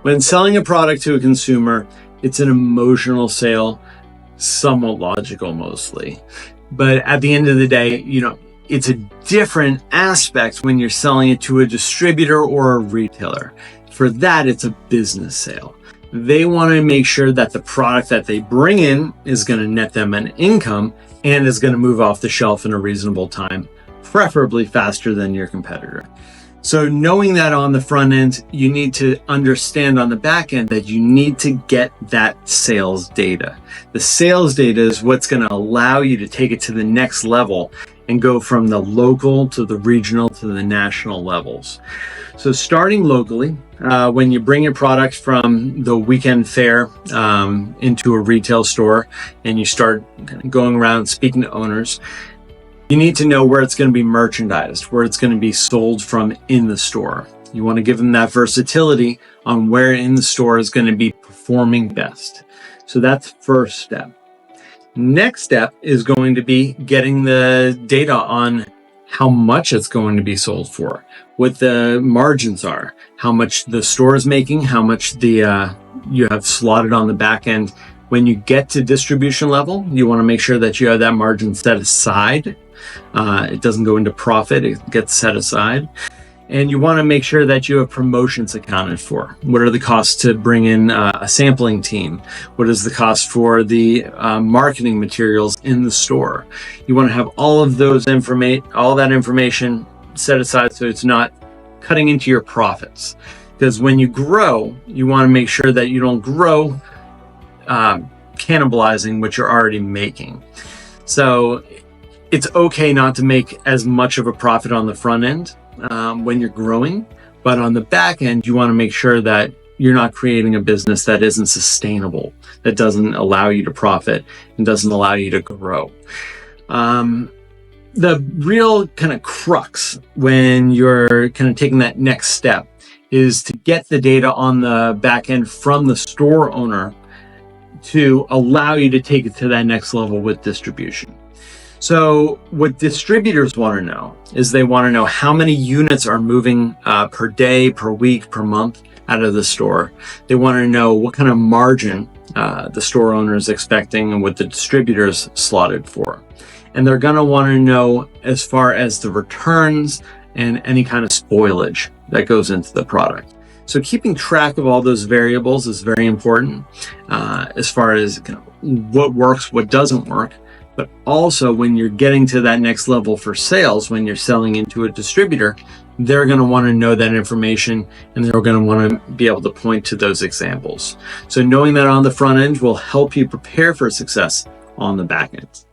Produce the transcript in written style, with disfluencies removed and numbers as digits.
When selling a product to a consumer, it's an emotional sale, somewhat logical mostly. But at the end of the day, it's a different aspect when you're selling it to a distributor or a retailer. For that, it's a business sale. They want to make sure that the product that they bring in is going to net them an income and is going to move off the shelf in a reasonable time, preferably faster than your competitor. So knowing that on the front end, you need to understand on the back end that you need to get that sales data. The sales data is what's going to allow you to take it to the next level and go from the local to the regional to the national levels. So starting locally, when you bring your product from the weekend fair into a retail store and you start going around speaking to owners, you need to know where it's going to be merchandised, where it's going to be sold from in the store. You want to give them that versatility on where in the store is going to be performing best. So that's first step. Next step is going to be getting the data on how much it's going to be sold for, what the margins are, how much the store is making, how much you have slotted on the back end. When you get to distribution level, you want to make sure that you have that margin set aside. It doesn't go into profit, it gets set aside. And you want to make sure that you have promotions accounted for. What are the costs to bring in a sampling team? What is the cost for the marketing materials in the store? You want to have all of that information set aside so it's not cutting into your profits. Because when you grow, you want to make sure that you don't grow cannibalizing what you're already making. So it's okay not to make as much of a profit on the front end when you're growing, but on the back end, you want to make sure that you're not creating a business that isn't sustainable, that doesn't allow you to profit and doesn't allow you to grow. The real kind of crux when you're kind of taking that next step is to get the data on the back end from the store owner to allow you to take it to that next level with distribution. So what distributors want to know is they want to know how many units are moving per day, per week, per month out of the store. They want to know what kind of margin the store owner is expecting and what the distributor's slotted for. And they're going to want to know as far as the returns and any kind of spoilage that goes into the product. So keeping track of all those variables is very important as far as what works, what doesn't work. But also when you're getting to that next level for sales, when you're selling into a distributor, they're going to want to know that information and they're going to want to be able to point to those examples. So knowing that on the front end will help you prepare for success on the back end.